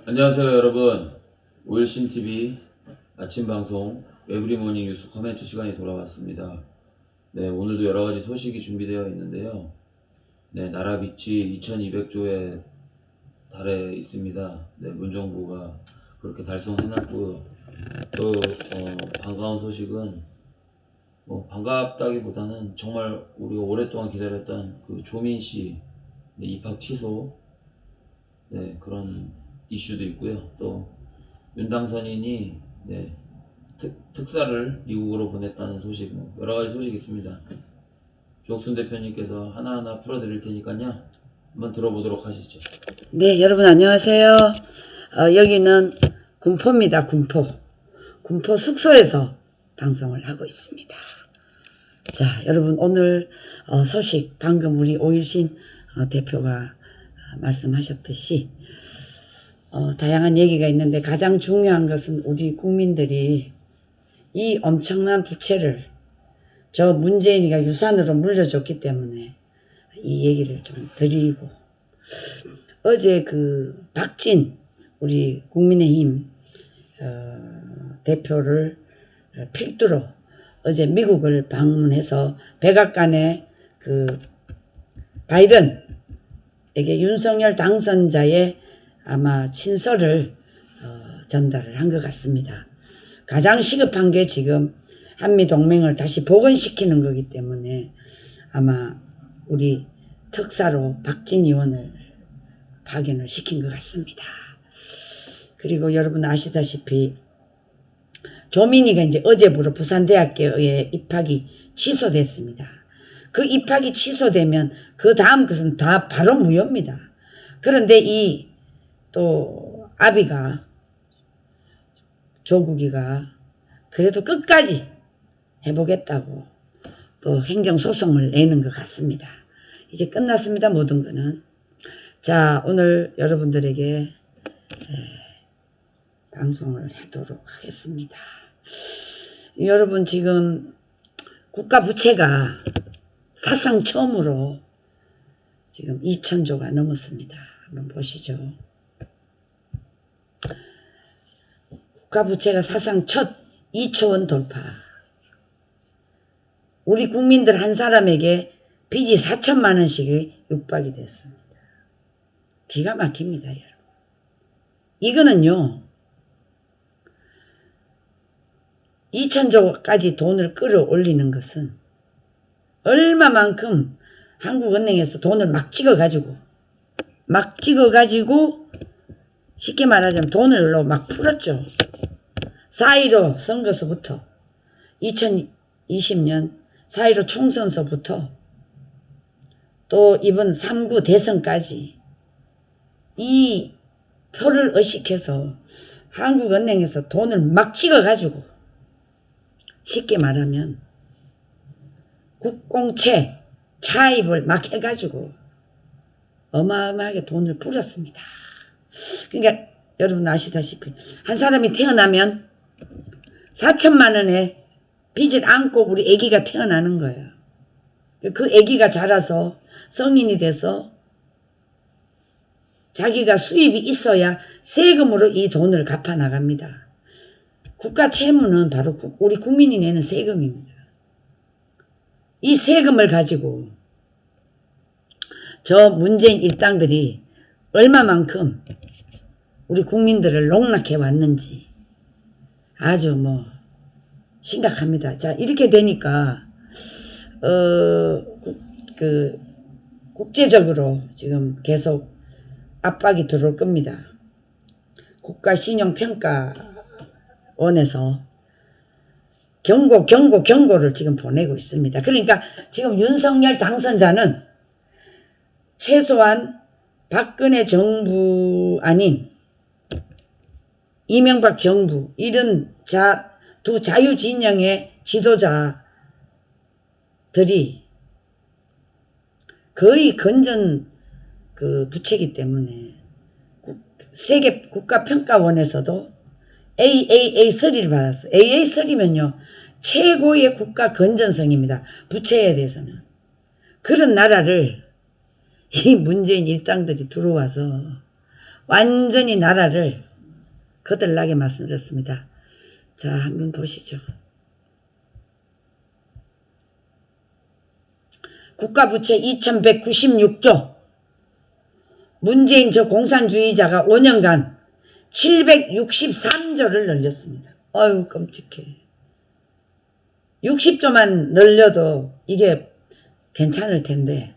안녕하세요 여러분. 오일신TV 아침방송 에브리모닝 뉴스 코멘트 시간이 돌아왔습니다. 네, 오늘도 여러가지 소식이 준비되어 있는데요. 네, 나라 빚이 2200조에 달해 있습니다. 네, 문정부가 그렇게 달성해놨고요. 또 반가운 소식은 반갑다기보다는 정말 우리가 오랫동안 기다렸던 그 조민씨 입학 취소, 네, 그런 이슈도 있고요. 또 윤당선인이 특사를 미국으로 보냈다는 소식, 여러가지 소식이 있습니다. 주옥순 대표님께서 하나하나 풀어드릴 테니까요, 한번 들어보도록 하시죠. 네, 여러분 안녕하세요. 여기는 군포입니다. 군포 숙소에서 방송을 하고 있습니다. 자, 여러분 오늘 소식, 방금 우리 오일신 대표가 말씀하셨듯이 다양한 얘기가 있는데, 가장 중요한 것은 우리 국민들이 이 엄청난 부채를 저 문재인이가 유산으로 물려줬기 때문에 이 얘기를 좀 드리고, 어제 그 박진 우리 국민의힘 대표를 필두로 어제 미국을 방문해서 백악관에 그 바이든에게 윤석열 당선자의 아마 친서를 전달을 한 것 같습니다. 가장 시급한 게 지금 한미동맹을 다시 복원시키는 거기 때문에 아마 우리 특사로 박진 의원을 파견을 시킨 것 같습니다. 그리고 여러분 아시다시피 조민이가 이제 어제부로 부산대학교에 입학이 취소됐습니다. 그 입학이 취소되면 그 다음 것은 다 바로 무효입니다. 그런데 이 또 아비가, 조국이가 그래도 끝까지 해보겠다고 또 행정소송을 내는 것 같습니다. 이제 끝났습니다. 모든 거는. 자, 오늘 여러분들에게 방송을 하도록 하겠습니다. 여러분, 지금 국가 부채가 사상 처음으로 지금 2000조가 넘었습니다. 한번 보시죠. 국가 부채가 사상 첫 2초원 돌파. 우리 국민들 한 사람에게 빚이 4천만 원씩이 육박이 됐습니다. 기가 막힙니다, 여러분. 이거는요, 2000조까지 돈을 끌어올리는 것은 얼마만큼 한국은행에서 돈을 막 찍어가지고 쉽게 말하자면 돈을로 막 풀었죠. 4.15 선거서부터 2020년 4.15 총선서부터 또 이번 3구 대선까지 이 표를 의식해서 한국은행에서 돈을 막 찍어가지고 쉽게 말하면 국공채 차입을 막 해가지고 어마어마하게 돈을 풀었습니다. 그러니까 여러분 아시다시피 한 사람이 태어나면 4천만 원의 빚을 안고 우리 아기가 태어나는 거예요. 그 아기가 자라서 성인이 돼서 자기가 수입이 있어야 세금으로 이 돈을 갚아 나갑니다. 국가 채무는 바로 우리 국민이 내는 세금입니다. 이 세금을 가지고 저 문재인 일당들이 얼마만큼 우리 국민들을 농락해 왔는지 아주 심각합니다. 자, 이렇게 되니까 국제적으로 지금 계속 압박이 들어올 겁니다. 국가신용평가원에서 경고를 지금 보내고 있습니다. 그러니까 지금 윤석열 당선자는 최소한 박근혜 정부 아닌 이명박 정부, 이런 두 자유진영의 지도자들이 거의 건전 부채이기 때문에 세계 국가평가원에서도 AAA3를 받았어요. AA3면요, 최고의 국가 건전성입니다. 부채에 대해서는. 그런 나라를 이 문재인 일당들이 들어와서 완전히 나라를 거들나게 말씀드렸습니다. 자, 한번 보시죠. 국가부채 2196조. 문재인 저 공산주의자가 5년간 763조를 늘렸습니다. 어휴, 끔찍해. 60조만 늘려도 이게 괜찮을 텐데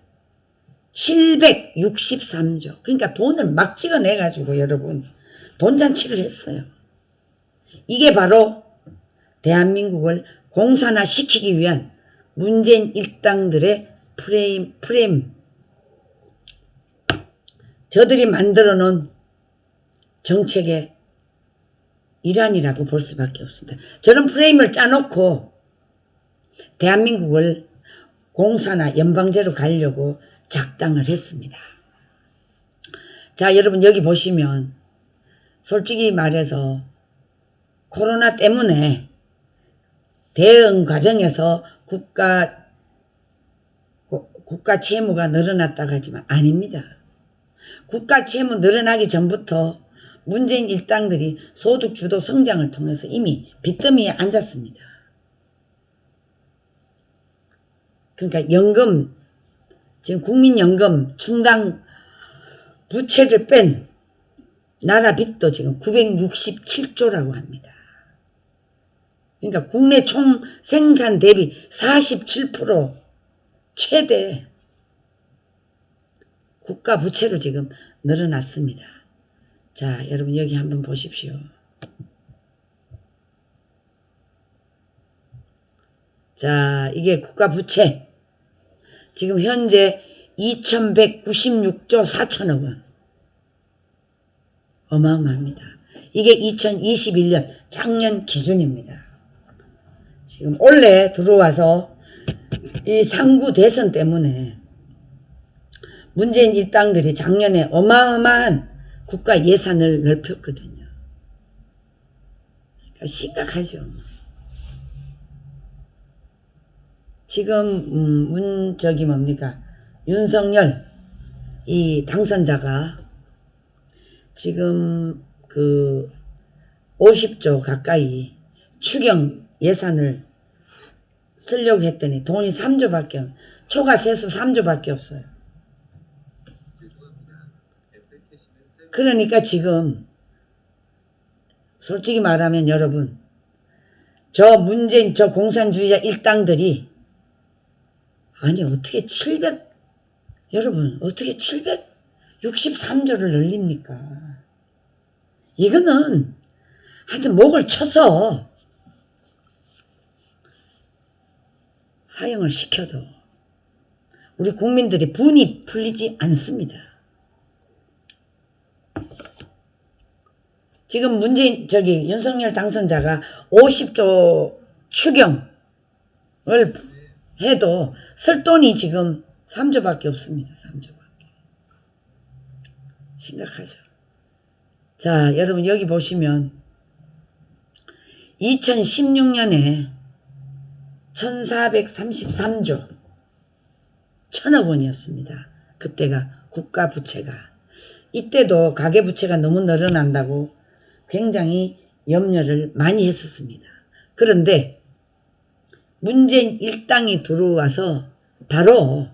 763조. 그러니까 돈을 막 찍어내가지고 여러분 돈잔치를 했어요. 이게 바로 대한민국을 공산화시키기 위한 문재인 일당들의 프레임. 저들이 만들어 놓은 정책의 일환이라고 볼 수밖에 없습니다. 저런 프레임을 짜놓고 대한민국을 공산화 연방제로 가려고 작당을 했습니다. 자, 여러분 여기 보시면 솔직히 말해서 코로나 때문에 대응 과정에서 국가 채무가 늘어났다고 하지만 아닙니다. 국가 채무 늘어나기 전부터 문재인 일당들이 소득 주도 성장을 통해서 이미 빚더미에 앉았습니다. 그러니까 연금, 지금 국민연금 충당 부채를 뺀 나라 빚도 지금 967조라고 합니다. 그러니까 국내 총 생산 대비 47% 최대 국가 부채로 지금 늘어났습니다. 자, 여러분 여기 한번 보십시오. 자, 이게 국가 부채. 지금 현재 2196조 4천억 원. 어마어마합니다. 이게 2021년 작년 기준입니다. 지금 올해 들어와서 이 상구 대선 때문에 문재인 일당들이 작년에 어마어마한 국가 예산을 넓혔거든요. 그러니까 심각하죠. 지금 윤석열 이 당선자가 지금 그 50조 가까이 추경 예산을 쓰려고 했더니 돈이 3조밖에 초과 세수 3조밖에 없어요. 그러니까 지금 솔직히 말하면 여러분 저 문재인 저 공산주의자 일당들이 아니 어떻게 여러분 어떻게 763조를 늘립니까? 이거는 하여튼 목을 쳐서 사용을 시켜도 우리 국민들이 분이 풀리지 않습니다. 지금 윤석열 당선자가 50조 추경을 해도 쓸 돈이 지금 3조밖에 없습니다. 3조밖에. 심각하죠. 자, 여러분 여기 보시면 2016년에 1433조 1000억 원이었습니다. 그때가 국가 부채가. 이때도 가계부채가 너무 늘어난다고 굉장히 염려를 많이 했었습니다. 그런데 문재인 일당이 들어와서 바로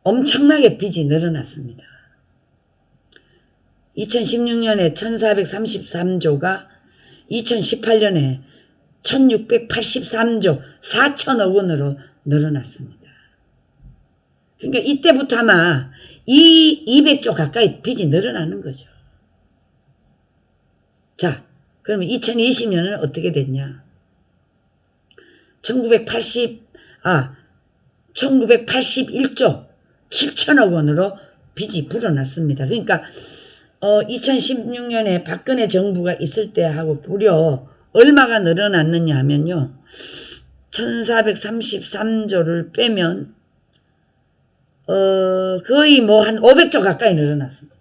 엄청나게 빚이 늘어났습니다. 2016년에 1433조가 2018년에 1683조 4천억 원으로 늘어났습니다. 그러니까 이때부터 아마 200조 가까이 빚이 늘어나는 거죠. 자, 그러면 2020년은 어떻게 됐냐? 1981조 7천억 원으로 빚이 불어났습니다. 그러니까 2016년에 박근혜 정부가 있을 때하고 무려 얼마가 늘어났느냐 하면요. 1433조를 빼면 거의 뭐 한 500조 가까이 늘어났습니다.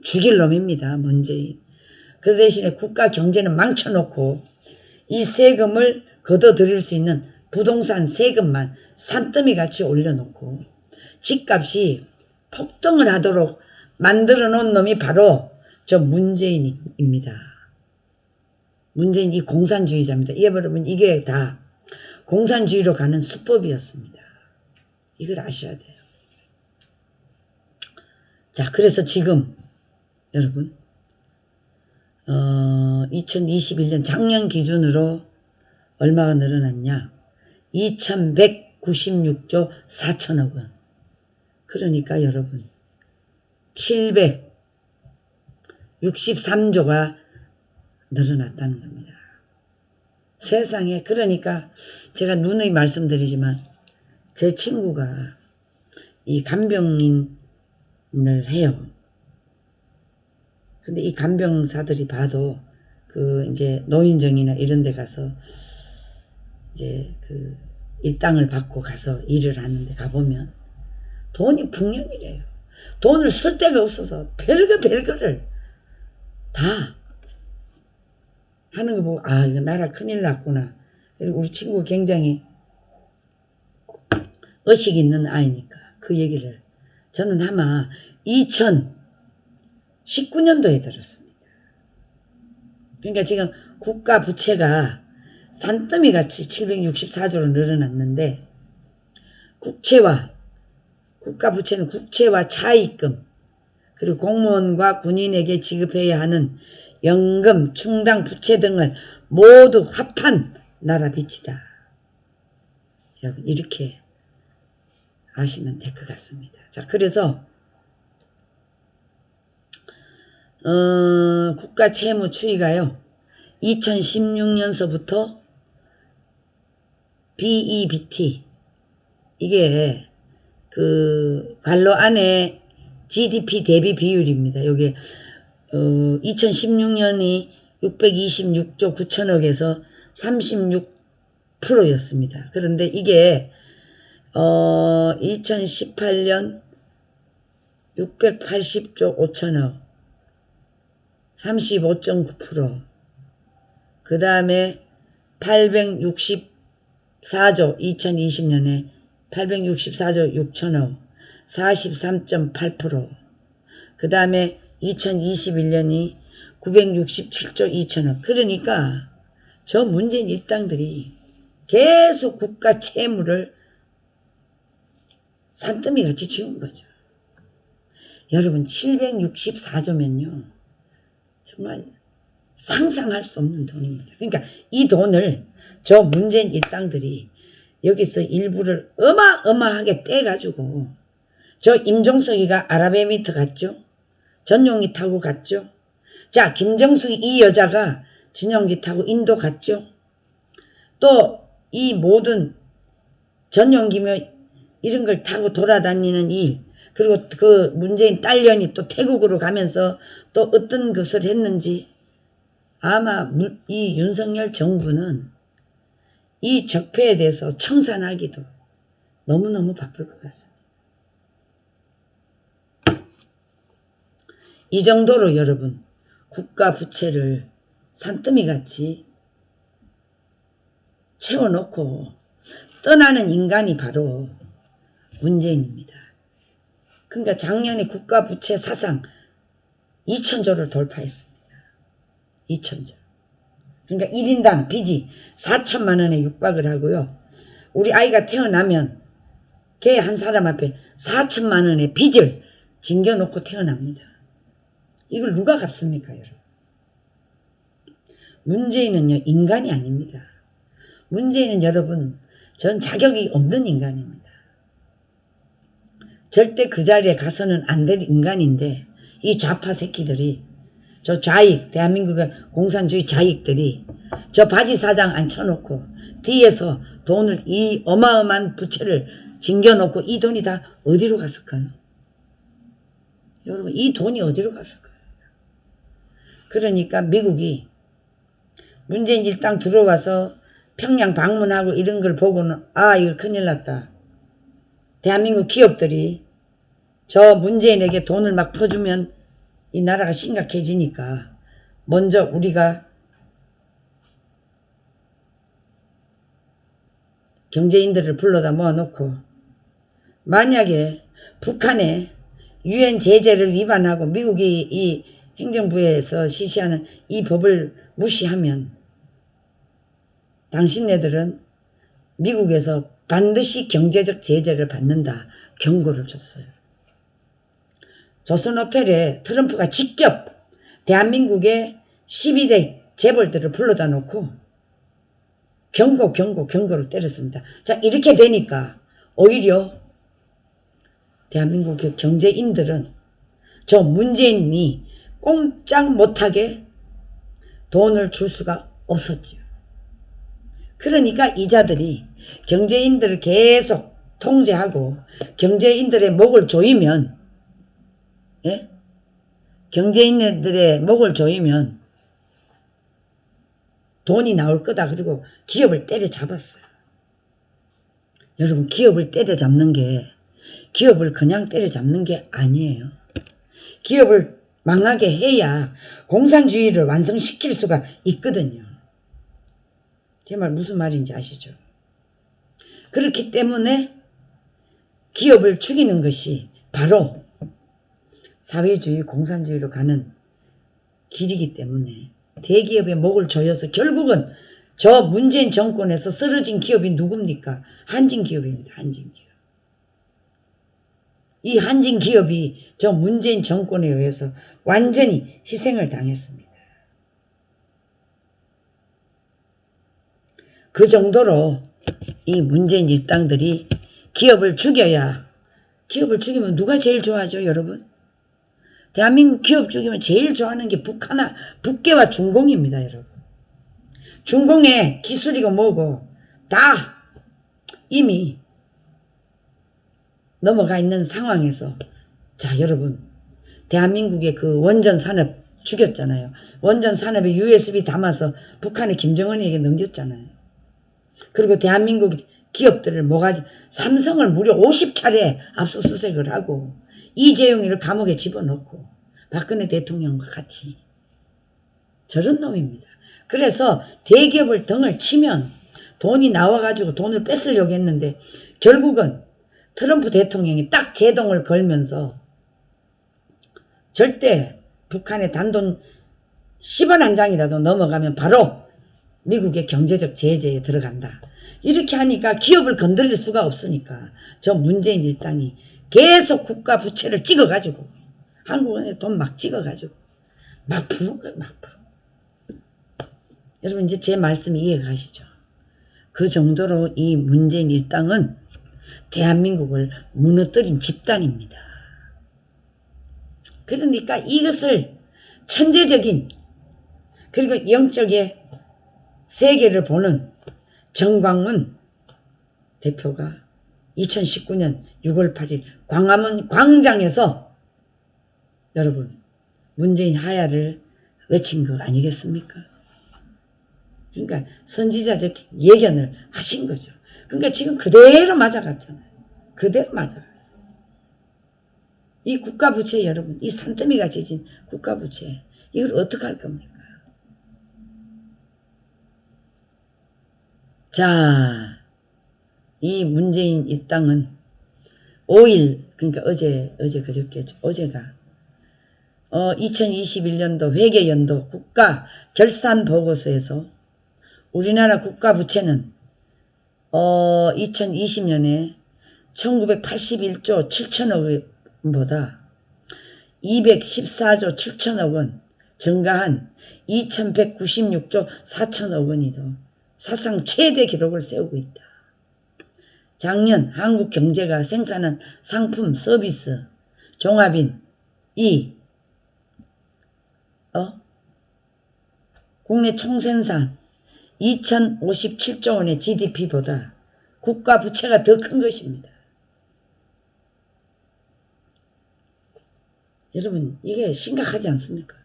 죽일 놈입니다. 문재인. 그 대신에 국가 경제는 망쳐놓고 이 세금을 걷어들일 수 있는 부동산 세금만 산더미같이 올려놓고 집값이 폭등을 하도록 만들어 놓은 놈이 바로 저 문재인입니다. 문재인 이 공산주의자입니다. 여러분 이게 다 공산주의로 가는 수법이었습니다. 이걸 아셔야 돼요. 자, 그래서 지금 여러분 2021년 작년 기준으로 얼마가 늘어났냐? 2196조 4천억 원. 그러니까 여러분 763조가 늘어났다는 겁니다. 세상에. 그러니까 제가 누누이 말씀드리지만 제 친구가 이 간병인을 해요. 근데 이 간병사들이 봐도 그 이제 노인정이나 이런 데 가서 이제 그 일당을 받고 가서 일을 하는데 가보면 돈이 풍년이래요. 돈을 쓸 데가 없어서 별거를 다 하는 거 보고 아 이거 나라 큰일 났구나. 그리고 우리 친구 굉장히 의식 있는 아이니까 그 얘기를 저는 아마 2019년도에 들었습니다. 그러니까 지금 국가 부채가 산더미같이 764조로 늘어났는데 국가 부채는 국채와 차입금 그리고 공무원과 군인에게 지급해야 하는 연금, 충당, 부채 등을 모두 합한 나라 빚이다. 여러분 이렇게 아시면 될 것 같습니다. 자, 그래서 국가 채무 추이가요. 2016년서부터 BEBT 이게 그 관로 안에 GDP 대비 비율입니다. 요게 2016년이 626조 9천억에서 36%였습니다. 그런데 이게 2018년 680조 5천억 35.9%. 그 다음에 864조 2020년에 864조 6천억 43.8%. 그 다음에 2021년이 967조 2천억. 그러니까 저 문재인 일당들이 계속 국가 채무를 산더미같이 지운 거죠. 여러분 764조면요. 정말 상상할 수 없는 돈입니다. 그러니까 이 돈을 저 문재인 일당들이 여기서 일부를 어마어마하게 떼가지고 저 임종석이가 아랍에미리트 갔죠. 전용기 타고 갔죠. 자, 김정숙이 이 여자가 전용기 타고 인도 갔죠. 또 이 모든 전용기며 이런 걸 타고 돌아다니는 일 그리고 그 문재인 딸년이 또 태국으로 가면서 또 어떤 것을 했는지 아마 이 윤석열 정부는 이 적폐에 대해서 청산하기도 너무너무 바쁠 것 같습니다. 이 정도로 여러분 국가 부채를 산더미같이 채워놓고 떠나는 인간이 바로 문재인입니다. 그러니까 작년에 국가 부채 사상 2천조를 돌파했습니다. 2천조. 그러니까 1인당 빚이 4천만 원에 육박을 하고요. 우리 아이가 태어나면 걔 한 사람 앞에 4천만 원의 빚을 징겨놓고 태어납니다. 이걸 누가 갚습니까, 여러분? 문재인은요, 인간이 아닙니다. 문재인은 여러분, 전 자격이 없는 인간입니다. 절대 그 자리에 가서는 안 될 인간인데 이 좌파 새끼들이 저 좌익 대한민국의 공산주의 좌익들이 저 바지 사장 앉혀놓고 뒤에서 돈을 이 어마어마한 부채를 징겨놓고 이 돈이 다 어디로 갔을까요? 여러분 이 돈이 어디로 갔을까요? 그러니까 미국이 문재인 일당 들어와서 평양 방문하고 이런 걸 보고는 아 이거 큰일 났다. 대한민국 기업들이 저 문재인에게 돈을 막 퍼주면 이 나라가 심각해지니까 먼저 우리가 경제인들을 불러다 모아놓고 만약에 북한에 유엔 제재를 위반하고 미국이 이 행정부에서 실시하는 이 법을 무시하면 당신네들은 미국에서 반드시 경제적 제재를 받는다 경고를 줬어요. 조선호텔에 트럼프가 직접 대한민국의 12대 재벌들을 불러다 놓고 경고를 때렸습니다. 자, 이렇게 되니까 오히려 대한민국의 경제인들은 저 문재인이 꼼짝 못하게 돈을 줄 수가 없었지요. 그러니까 이자들이 경제인들을 계속 통제하고 경제인들의 목을 조이면, 예? 경제인들의 목을 조이면 돈이 나올 거다. 그리고 기업을 때려잡았어요. 여러분, 기업을 때려잡는 게, 기업을 그냥 때려잡는 게 아니에요. 기업을 망하게 해야 공산주의를 완성시킬 수가 있거든요. 제 말 무슨 말인지 아시죠? 그렇기 때문에 기업을 죽이는 것이 바로 사회주의, 공산주의로 가는 길이기 때문에 대기업의 목을 조여서 결국은 저 문재인 정권에서 쓰러진 기업이 누굽니까? 한진기업입니다. 한진기업. 이 한진기업이 저 문재인 정권에 의해서 완전히 희생을 당했습니다. 그 정도로 이 문재인 일당들이 기업을 죽여야, 기업을 죽이면 누가 제일 좋아하죠, 여러분? 대한민국 기업 죽이면 제일 좋아하는 게 북계와 중공입니다, 여러분. 중공의 기술이고 뭐고 다 이미 넘어가 있는 상황에서, 자, 여러분, 대한민국의 그 원전 산업 죽였잖아요. 원전 산업에 USB 담아서 북한의 김정은에게 넘겼잖아요. 그리고 대한민국 기업들을 모가지, 삼성을 무려 50차례 압수수색을 하고 이재용이를 감옥에 집어넣고 박근혜 대통령과 같이 저런 놈입니다. 그래서 대기업을 등을 치면 돈이 나와가지고 돈을 뺏으려고 했는데 결국은 트럼프 대통령이 딱 제동을 걸면서 절대 북한의 단돈 10원 한 장이라도 넘어가면 바로 미국의 경제적 제재에 들어간다. 이렇게 하니까 기업을 건드릴 수가 없으니까 저 문재인 일당이 계속 국가 부채를 찍어가지고 한국은행 돈 막 찍어가지고 막 푸는 거예요. 막 풀어. 여러분, 이제 제 말씀 이해가 가시죠? 그 정도로 이 문재인 일당은 대한민국을 무너뜨린 집단입니다. 그러니까 이것을 천재적인, 그리고 영적의 세계를 보는 정광훈 대표가 2019년 6월 8일 광화문 광장에서 여러분 문재인 하야를 외친 거 아니겠습니까? 그러니까 선지자적 예견을 하신 거죠. 그러니까 지금 그대로 맞아갔잖아요. 그대로 맞아갔어요. 이 국가부채, 여러분, 이 산더미가 지진 국가부채, 이걸 어떻게 할 겁니까? 자, 이 문재인 일당은 5일, 그러니까 그저께죠. 어제가 2021년도 회계연도 국가 결산 보고서에서 우리나라 국가 부채는 2020년에 1981조 7천억 원보다 214조 7천억 원 증가한 2196조 4천억 원이 더 사상 최대 기록을 세우고 있다. 작년 한국 경제가 생산한 상품, 서비스, 종합인 국내 총생산 2057조 원의 GDP보다 국가 부채가 더 큰 것입니다. 여러분, 이게 심각하지 않습니까?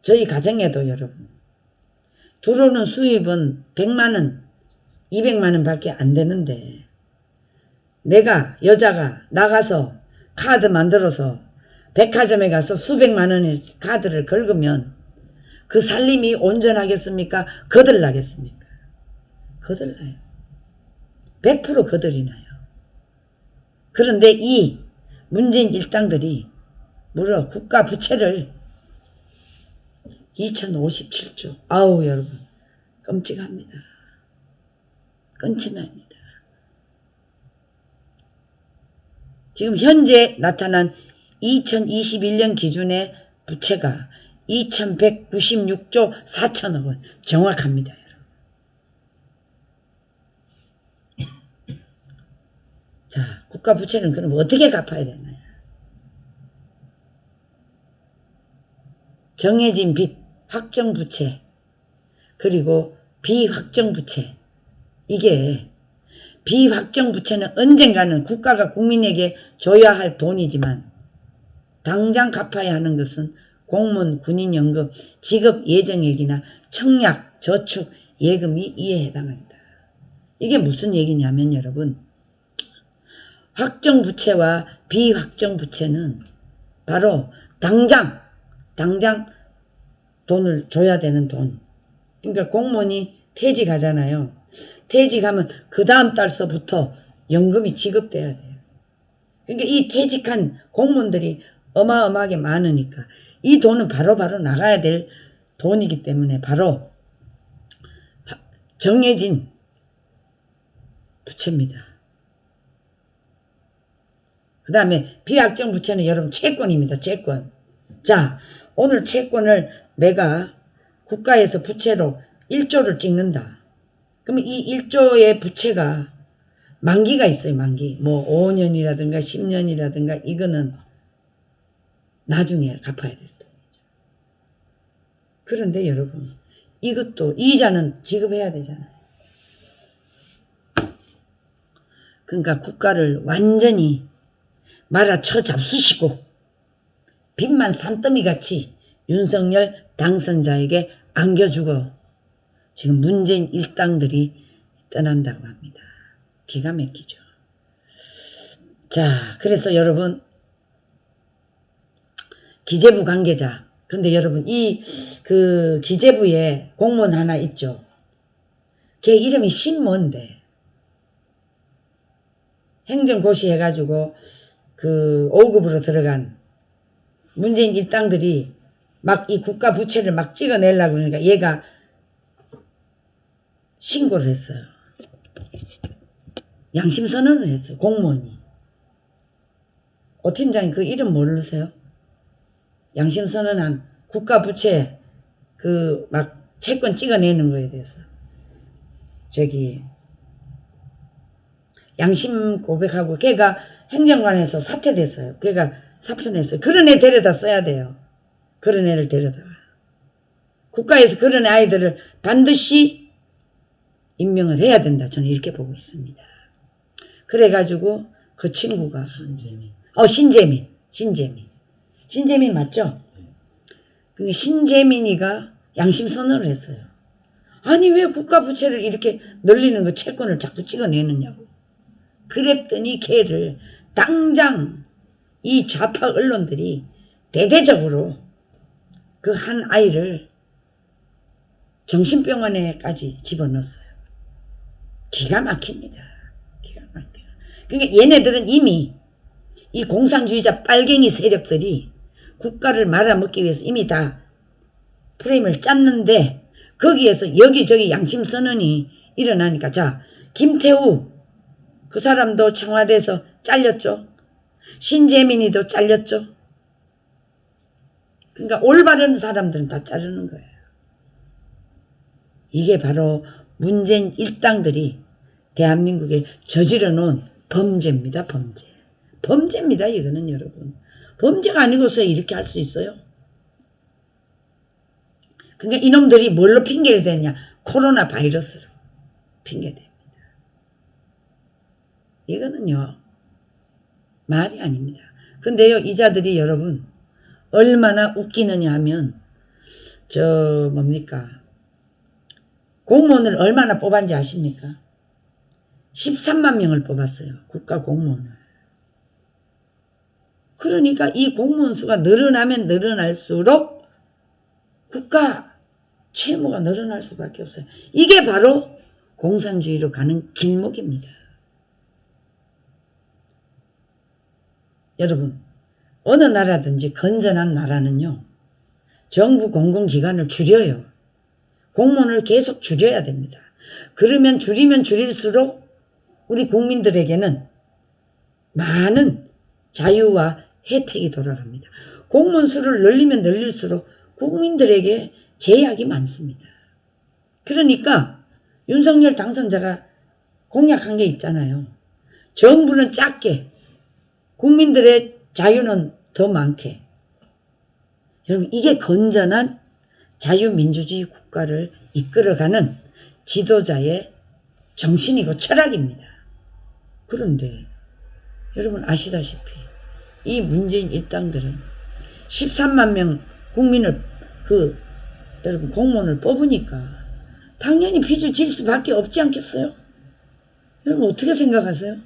저희 가정에도 여러분 들어오는 수입은 100만원, 200만원 밖에 안 되는데 내가, 여자가 나가서 카드 만들어서 백화점에 가서 수백만원의 카드를 긁으면 그 살림이 온전하겠습니까? 거들나겠습니까? 거들나요. 100% 거들이 나요. 그런데 이 문재인 일당들이 무려 국가 부채를 2057조. 아우 여러분 끔찍합니다. 끔찍합니다. 지금 현재 나타난 2021년 기준의 부채가 2196조 4천억 원 정확합니다. 자, 국가 부채는 그럼 어떻게 갚아야 되나요? 정해진 빚, 확정 부채, 그리고 비확정 부채. 이게 비확정 부채는 언젠가는 국가가 국민에게 줘야 할 돈이지만 당장 갚아야 하는 것은 공무원, 군인 연금, 직업 예정액이나 청약, 저축, 예금이 이에 해당합니다. 이게 무슨 얘기냐면 여러분, 확정 부채와 비확정 부채는 바로 당장 돈을 줘야 되는 돈. 그러니까 공무원이 퇴직하잖아요. 퇴직하면 그 다음 달서부터 연금이 지급돼야 돼요. 그러니까 이 퇴직한 공무원들이 어마어마하게 많으니까 이 돈은 바로바로 나가야 될 돈이기 때문에 바로 정해진 부채입니다. 그 다음에 비확정 부채는 여러분 채권입니다. 채권. 자, 오늘 채권을 내가 국가에서 부채로 1조를 찍는다. 그러면 이 1조의 부채가 만기가 있어요. 만기. 뭐 5년이라든가 10년이라든가 이거는 나중에 갚아야 될 돈이죠. 그런데 여러분 이것도 이자는 지급해야 되잖아요. 그러니까 국가를 완전히 말아쳐 잡수시고 빚만 산더미같이 윤석열 당선자에게 안겨주고 지금 문재인 일당들이 떠난다고 합니다. 기가 막히죠. 자, 그래서 여러분 기재부 관계자, 근데 여러분 그 기재부에 공무원 하나 있죠. 걔 이름이 신모인데 행정고시 해가지고 그 5급으로 들어간 문재인 일당들이 막 이 국가 부채를 막 찍어내려고 그러니까 얘가 신고를 했어요. 양심선언을 했어요. 공무원이. 오 팀장이 그 이름 모르세요? 양심선언한 국가 부채 그 막 채권 찍어내는 거에 대해서 저기 양심 고백하고 걔가 행정관에서 사퇴됐어요. 걔가 사표냈어요. 그런 애 데려다 써야 돼요. 그런 애를 데려다가 국가에서 그런 아이들을 반드시 임명을 해야 된다. 저는 이렇게 보고 있습니다. 그래가지고 그 친구가 신재민 맞죠? 신재민이가 양심선언을 했어요. 아니 왜 국가 부채를 이렇게 늘리는 거 채권을 자꾸 찍어내느냐고. 그랬더니 걔를 당장 이 좌파 언론들이 대대적으로 그 한 아이를 정신병원에까지 집어넣었어요. 기가 막힙니다. 기가 막혀요. 그러니까 얘네들은 이미 이 공산주의자 빨갱이 세력들이 국가를 말아먹기 위해서 이미 다 프레임을 짰는데 거기에서 여기저기 양심선언이 일어나니까 자 김태우 그 사람도 청와대에서 잘렸죠. 신재민이도 잘렸죠. 그러니까 올바른 사람들은 다 자르는 거예요. 이게 바로 문재인 일당들이 대한민국에 저질러 놓은 범죄입니다. 범죄. 범죄입니다. 이거는 여러분. 범죄가 아니고서 이렇게 할 수 있어요? 그러니까 이놈들이 뭘로 핑계를 대냐? 코로나 바이러스로 핑계댑니다. 이거는요. 말이 아닙니다. 근데요. 이자들이 여러분 얼마나 웃기느냐 하면 뭡니까? 공무원을 얼마나 뽑았는지 아십니까? 13만 명을 뽑았어요. 국가 공무원을. 그러니까 이 공무원 수가 늘어나면 늘어날수록 국가 채무가 늘어날 수밖에 없어요. 이게 바로 공산주의로 가는 길목입니다. 여러분, 어느 나라든지 건전한 나라는요, 정부 공공기관을 줄여요. 공무원을 계속 줄여야 됩니다. 그러면 줄이면 줄일수록 우리 국민들에게는 많은 자유와 혜택이 돌아갑니다. 공무원 수를 늘리면 늘릴수록 국민들에게 제약이 많습니다. 그러니까 윤석열 당선자가 공약한 게 있잖아요. 정부는 작게, 국민들의 자유는 더 많게. 여러분, 이게 건전한 자유민주주의 국가를 이끌어가는 지도자의 정신이고 철학입니다. 그런데 여러분 아시다시피 이 문재인 일당들은 13만 명 국민을 여러분 공무원을 뽑으니까 당연히 빚을 질 수밖에 없지 않겠어요? 여러분 어떻게 생각하세요?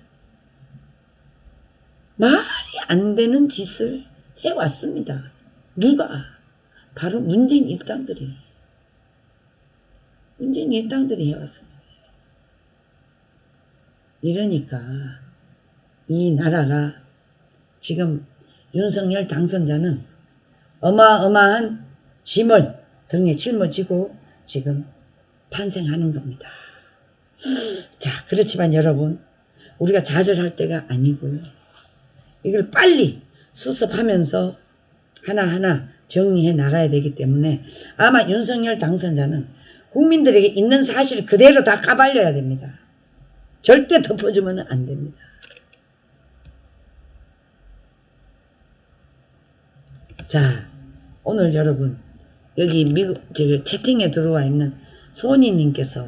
말이 안 되는 짓을 해왔습니다. 누가? 바로 문재인 일당들이 해왔습니다. 이러니까 이 나라가 지금 윤석열 당선자는 어마어마한 짐을 등에 짊어지고 지금 탄생하는 겁니다. 자, 그렇지만 여러분, 우리가 좌절할 때가 아니고요. 이걸 빨리 수습하면서 하나하나 정리해 나가야 되기 때문에 아마 윤석열 당선자는 국민들에게 있는 사실 그대로 다 까발려야 됩니다. 절대 덮어주면 안 됩니다. 자, 오늘 여러분 여기 미국 채팅에 들어와 있는 소니님께서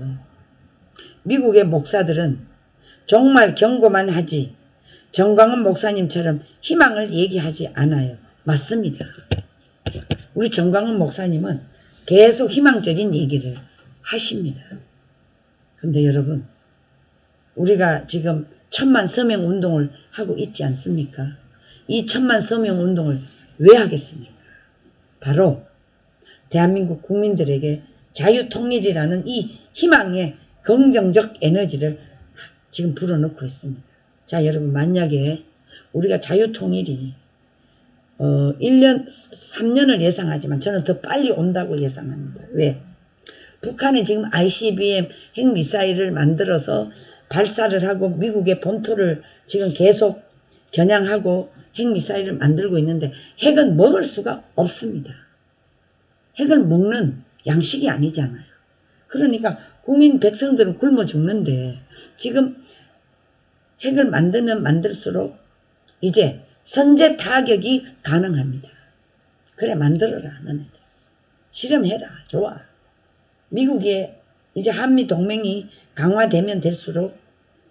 미국의 목사들은 정말 경고만 하지 정광훈 목사님처럼 희망을 얘기하지 않아요. 맞습니다. 우리 정광훈 목사님은 계속 희망적인 얘기를 하십니다. 근데 여러분, 우리가 지금 1000만 서명 운동을 하고 있지 않습니까? 이 1000만 서명 운동을 왜 하겠습니까? 바로 대한민국 국민들에게 자유통일이라는 이 희망의 긍정적 에너지를 지금 불어넣고 있습니다. 자, 여러분, 만약에 우리가 자유통일이 1년, 3년을 예상하지만 저는 더 빨리 온다고 예상합니다. 왜? 북한이 지금 ICBM 핵미사일을 만들어서 발사를 하고 미국의 본토를 지금 계속 겨냥하고 핵미사일을 만들고 있는데 핵은 먹을 수가 없습니다. 핵을 먹는 양식이 아니잖아요. 그러니까 국민 백성들은 굶어 죽는데 지금 핵을 만들면 만들수록 이제 선제 타격이 가능합니다. 그래, 만들어라, 너네들. 실험해라, 좋아. 미국의 이제 한미 동맹이 강화되면 될수록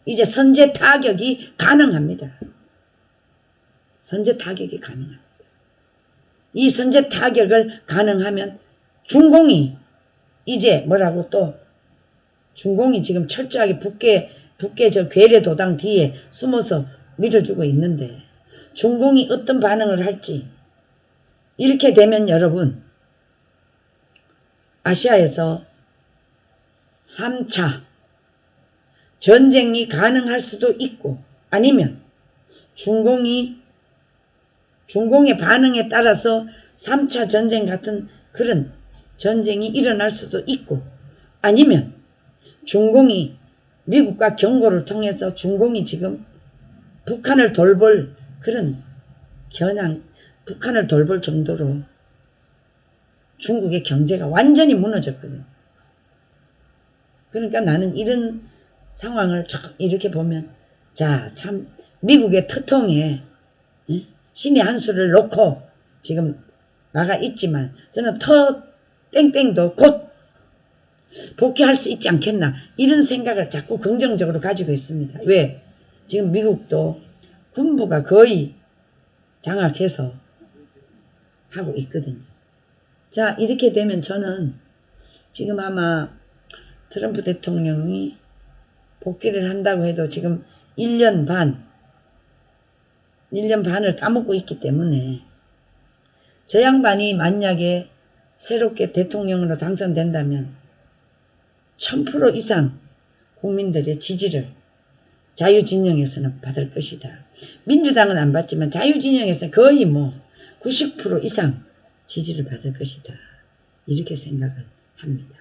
이제 선제 타격이 가능합니다. 선제 타격이 가능합니다. 이 선제 타격을 가능하면 중공이 이제 뭐라고 또 중공이 지금 철저하게 북계 저 괴뢰도당 뒤에 숨어서 밀어주고 있는데 중공이 어떤 반응을 할지 이렇게 되면 여러분 아시아에서 3차 전쟁이 가능할 수도 있고 아니면 중공의 반응에 따라서 3차 전쟁 같은 그런 전쟁이 일어날 수도 있고 아니면 중공이 미국과 경고를 통해서 중공이 지금 북한을 돌볼 그런 북한을 돌볼 정도로 중국의 경제가 완전히 무너졌거든요. 그러니까 나는 이런 상황을 이렇게 보면 자, 참 미국의 터통에 신의 한 수를 놓고 지금 나가 있지만 저는 터 땡땡도 곧 복귀할 수 있지 않겠나 이런 생각을 자꾸 긍정적으로 가지고 있습니다. 왜? 지금 미국도 군부가 거의 장악해서 하고 있거든요. 자, 이렇게 되면 저는 지금 아마 트럼프 대통령이 복귀를 한다고 해도 지금 1년 반을 까먹고 있기 때문에 저 양반이 만약에 새롭게 대통령으로 당선된다면 1000% 이상 국민들의 지지를 자유진영에서는 받을 것이다. 민주당은 안 받지만 자유진영에서는 거의 뭐 90% 이상 지지를 받을 것이다. 이렇게 생각을 합니다.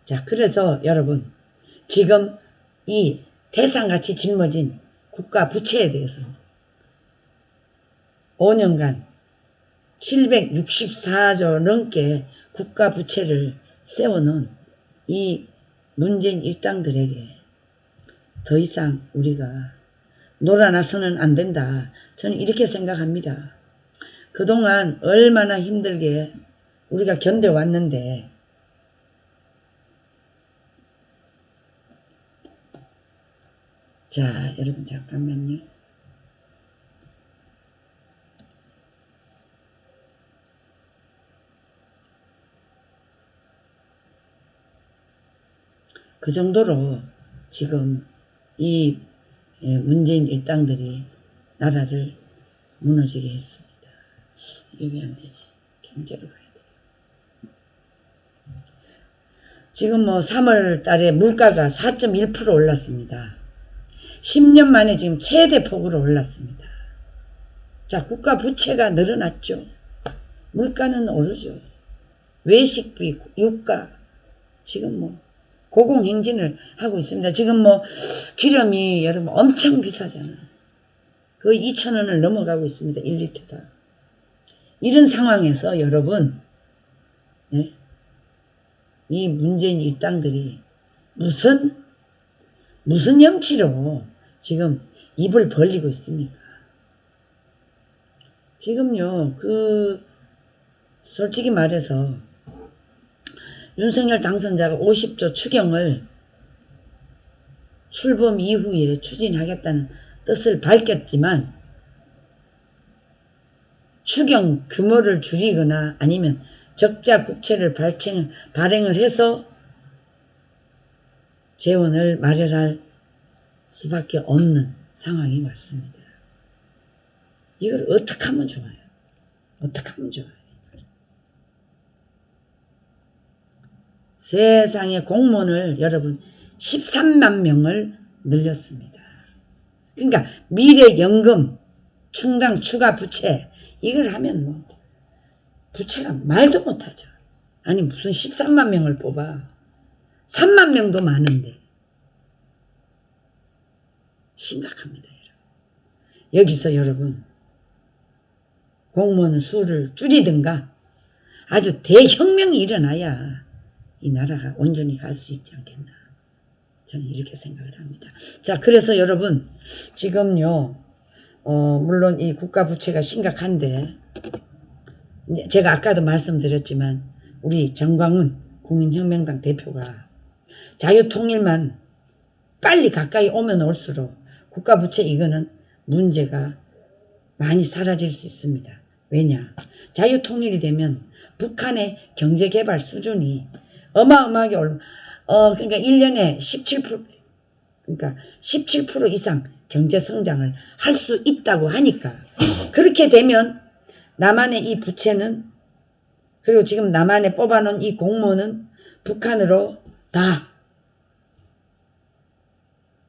자, 그래서 여러분 지금 이 태산같이 짊어진 국가 부채에 대해서 5년간 764조 넘게 국가 부채를 세워놓은 이 문재인 일당들에게 더 이상 우리가 놀아나서는 안 된다. 저는 이렇게 생각합니다. 그동안 얼마나 힘들게 우리가 견뎌왔는데 자, 여러분 잠깐만요. 그 정도로 지금 이 문재인 일당들이 나라를 무너지게 했습니다. 이게 왜 안 되지? 경제로 가야 돼. 지금 뭐 3월 달에 물가가 4.1% 올랐습니다. 10년 만에 지금 최대 폭으로 올랐습니다. 자, 국가 부채가 늘어났죠. 물가는 오르죠. 외식비, 유가, 지금 뭐 고공행진을 하고 있습니다. 지금 뭐 기름이 여러분 엄청 비싸잖아. 거의 2,000원을 넘어가고 있습니다. 1리터다. 이런 상황에서 여러분 네? 이 문재인 일당들이 무슨 염치로 지금 입을 벌리고 있습니까? 지금요 솔직히 말해서 윤석열 당선자가 50조 추경을 출범 이후에 추진하겠다는 뜻을 밝혔지만 추경 규모를 줄이거나 아니면 적자 국채를 발행을 해서 재원을 마련할 수밖에 없는 상황이 왔습니다. 이걸 어떻게 하면 좋아요? 어떻게 하면 좋아요? 세상에 공무원을 여러분 13만 명을 늘렸습니다. 그러니까 미래연금 충당 추가 부채 이걸 하면 뭐 부채가 말도 못하죠. 아니 무슨 13만 명을 뽑아. 3만 명도 많은데 심각합니다. 여러분. 여기서 여러분 공무원 수를 줄이든가 아주 대혁명이 일어나야 이 나라가 온전히 갈 수 있지 않겠나. 저는 이렇게 생각을 합니다. 자, 그래서 여러분 지금요 물론 이 국가 부채가 심각한데 제가 아까도 말씀드렸지만 우리 정광훈 국민혁명당 대표가 자유통일만 빨리 가까이 오면 올수록 국가 부채 이거는 문제가 많이 사라질 수 있습니다. 왜냐? 자유통일이 되면 북한의 경제개발 수준이 어마어마하게 그러니까 1년에 17% 이상 경제성장을 할 수 있다고 하니까 그렇게 되면 남한의 이 부채는 그리고 지금 남한에 뽑아놓은 이 공무원은 북한으로 다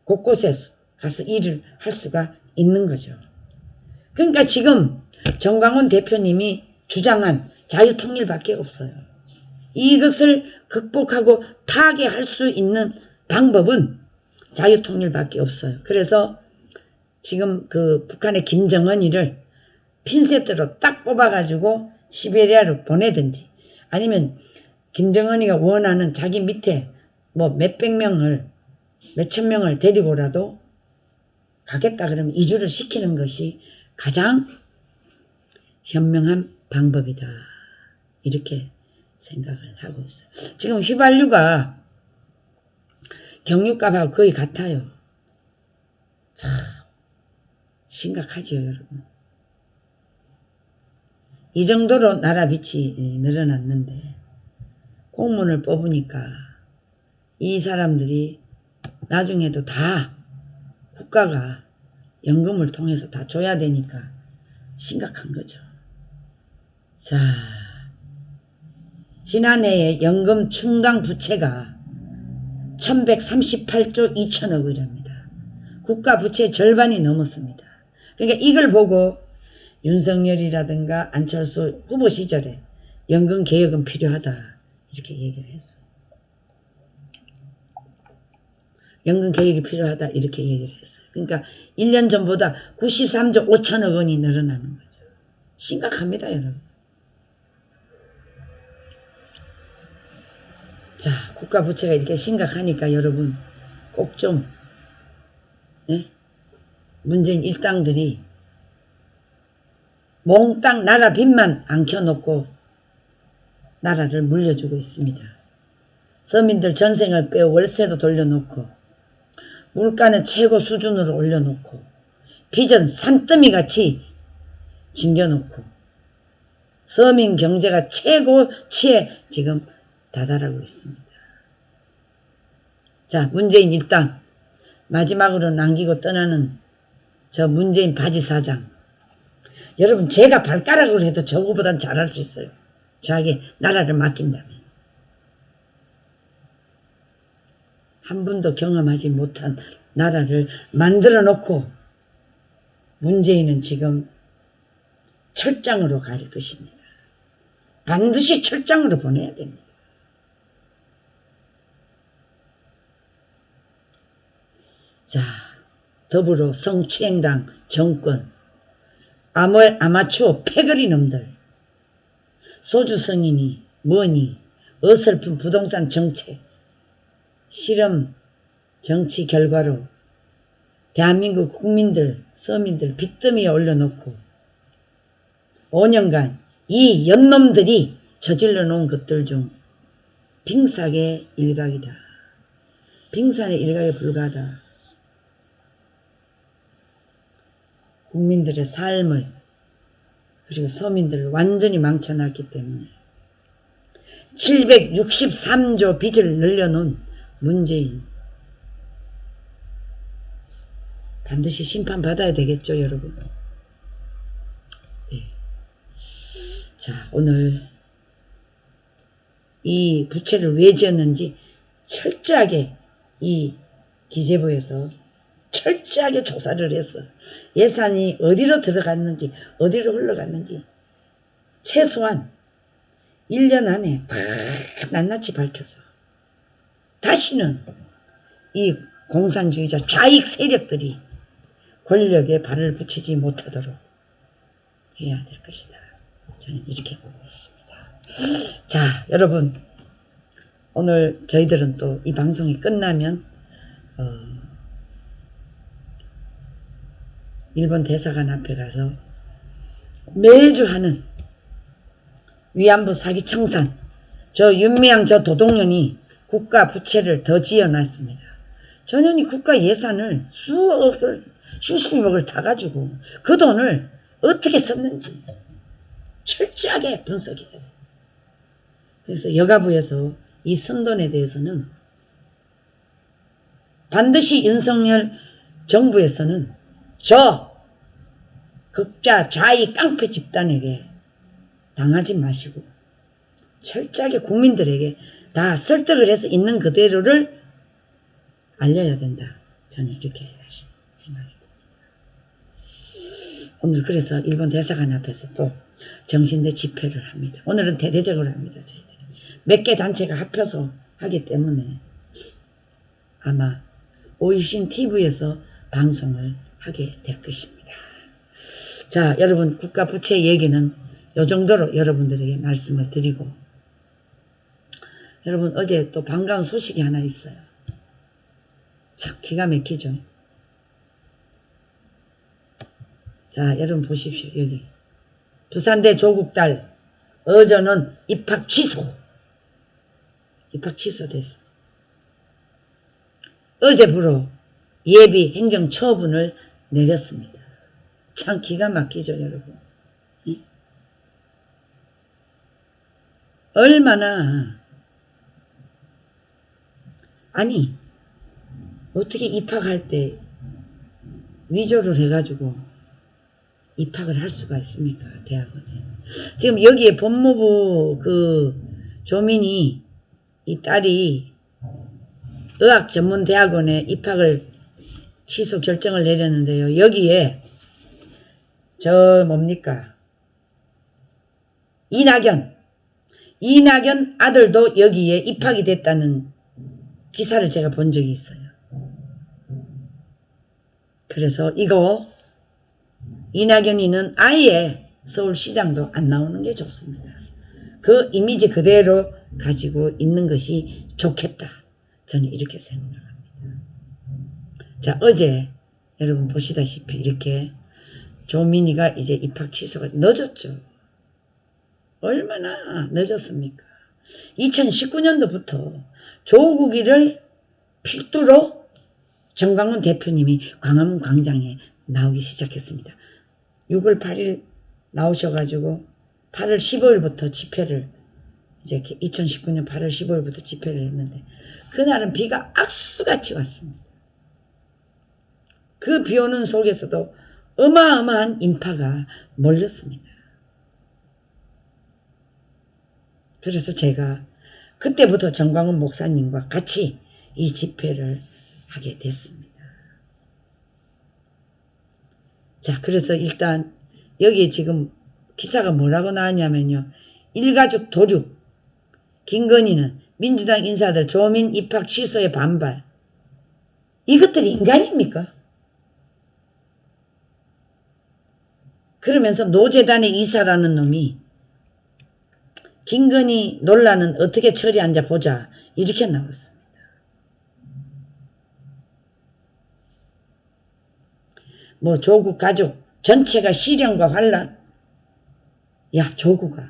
곳곳에 가서 일을 할 수가 있는 거죠. 그러니까 지금 정광훈 대표님이 주장한 자유통일밖에 없어요. 이것을 극복하고 타개할 수 있는 방법은 자유통일밖에 없어요. 그래서 지금 그 북한의 김정은이를 핀셋으로 딱 뽑아가지고 시베리아로 보내든지 아니면 김정은이가 원하는 자기 밑에 뭐 몇백 명을 몇천 명을 데리고라도 가겠다 그러면 이주를 시키는 것이 가장 현명한 방법이다. 이렇게 생각을 하고 있어요. 지금 휘발유가 경유값하고 거의 같아요. 참 심각하지요, 여러분. 이 정도로 나라 빚이 늘어났는데 공무원을 뽑으니까 이 사람들이 나중에도 다 국가가 연금을 통해서 다 줘야 되니까 심각한 거죠. 자, 지난해에 연금 충당 부채가 1138조 2천억 원입니다. 국가 부채 절반이 넘었습니다. 그러니까 이걸 보고 윤석열이라든가 안철수 후보 시절에 연금 개혁은 필요하다 이렇게 얘기를 했어요. 연금 개혁이 필요하다 이렇게 얘기를 했어요. 그러니까 1년 전보다 93조 5천억 원이 늘어나는 거죠. 심각합니다, 여러분. 자, 국가 부채가 이렇게 심각하니까 여러분 꼭 좀 문재인 일당들이 몽땅 나라 빚만 안 켜놓고 나라를 물려주고 있습니다. 서민들 전생을 빼어 월세도 돌려놓고 물가는 최고 수준으로 올려놓고 빚은 산더미같이 징겨놓고 서민 경제가 최고치에 지금 다다르고 있습니다. 자, 문재인 일당 마지막으로 남기고 떠나는 저 문재인 바지 사장. 여러분 제가 발가락으로 해도 저거보단 잘할 수 있어요. 저에게 나라를 맡긴다면. 한 번도 경험하지 못한 나라를 만들어 놓고 문재인은 지금 철장으로 갈 것입니다. 반드시 철장으로 보내야 됩니다. 자, 더불어 성추행당 정권, 아마추어 패거리 놈들, 소주 성인이 뭐니 어설픈 부동산 정책, 실험 정치 결과로 대한민국 국민들, 서민들 빚더미에 올려놓고 5년간 이 연놈들이 저질러 놓은 것들 중 빙산의 일각이다. 빙산의 일각에 불과하다. 국민들의 삶을 그리고 서민들을 완전히 망쳐놨기 때문에 763조 빚을 늘려놓은 문재인 반드시 심판받아야 되겠죠, 여러분. 네. 자, 오늘 이 부채를 왜 지었는지 철저하게 이 기재부에서 철저하게 조사를 해서 예산이 어디로 들어갔는지 어디로 흘러갔는지 최소한 1년 안에 다 낱낱이 밝혀서 다시는 이 공산주의자 좌익 세력들이 권력에 발을 붙이지 못하도록 해야 될 것이다. 저는 이렇게 보고 있습니다. 자, 여러분 오늘 저희들은 또 이 방송이 끝나면 일본 대사관 앞에 가서 매주 하는 위안부 사기 청산, 저 윤미향 저 도둑년이 국가 부채를 더 지어놨습니다. 저년이 국가 예산을 수십억을 다 가지고 그 돈을 어떻게 썼는지 철저하게 분석해야 돼요. 그래서 여가부에서 이 선돈에 대해서는 반드시 윤석열 정부에서는 저 극자 좌익 깡패 집단에게 당하지 마시고 철저하게 국민들에게 다 설득을 해서 있는 그대로를 알려야 된다. 저는 이렇게 생각이 듭니다. 오늘 그래서 일본 대사관 앞에서 또 정신대 집회를 합니다. 오늘은 대대적으로 합니다. 저희들이 몇 개 단체가 합혀서 하기 때문에 아마 오이신 TV에서 방송을 하게 될 것입니다. 자, 여러분 국가 부채 얘기는 이 정도로 여러분들에게 말씀을 드리고, 여러분 어제 또 반가운 소식이 하나 있어요. 참 기가 막히죠. 자, 여러분 보십시오. 여기 부산대 조국 딸 어제는 입학 취소됐어. 어제부로 예비 행정 처분을 내렸습니다. 참 기가 막히죠, 여러분. 예? 얼마나, 아니 어떻게 입학할 때 위조를 해가지고 입학을 할 수가 있습니까, 대학원에. 지금 여기에 법무부 조민이 이 딸이 의학전문대학원에 입학을 취소 결정을 내렸는데요. 여기에 저 뭡니까? 이낙연 아들도 여기에 입학이 됐다는 기사를 제가 본 적이 있어요. 그래서 이거 이낙연이는 아예 서울시장도 안 나오는 게 좋습니다. 그 이미지 그대로 가지고 있는 것이 좋겠다. 저는 이렇게 생각합니다. 자, 어제 여러분 보시다시피 이렇게 조민희가 이제 입학 취소가 늦었죠. 얼마나 늦었습니까? 2019년도부터 조국이를 필두로 정광훈 대표님이 광화문 광장에 나오기 시작했습니다. 6월 8일 나오셔가지고 8월 15일부터 집회를 이제 2019년 8월 15일부터 집회를 했는데 그날은 비가 악수같이 왔습니다. 그 비 오는 속에서도 어마어마한 인파가 몰렸습니다. 그래서 제가 그때부터 정광훈 목사님과 같이 이 집회를 하게 됐습니다. 자, 그래서 일단 여기에 지금 기사가 뭐라고 나왔냐면요. 일가족 도륙, 김건희는 민주당 인사들 조민 입학 취소에 반발. 이것들이 인간입니까? 그러면서 노재단의 이사라는 놈이 김건희 논란은 어떻게 처리한자 보자 이렇게 나왔습니다. 뭐 조국 가족 전체가 시련과 환란. 야, 조국아.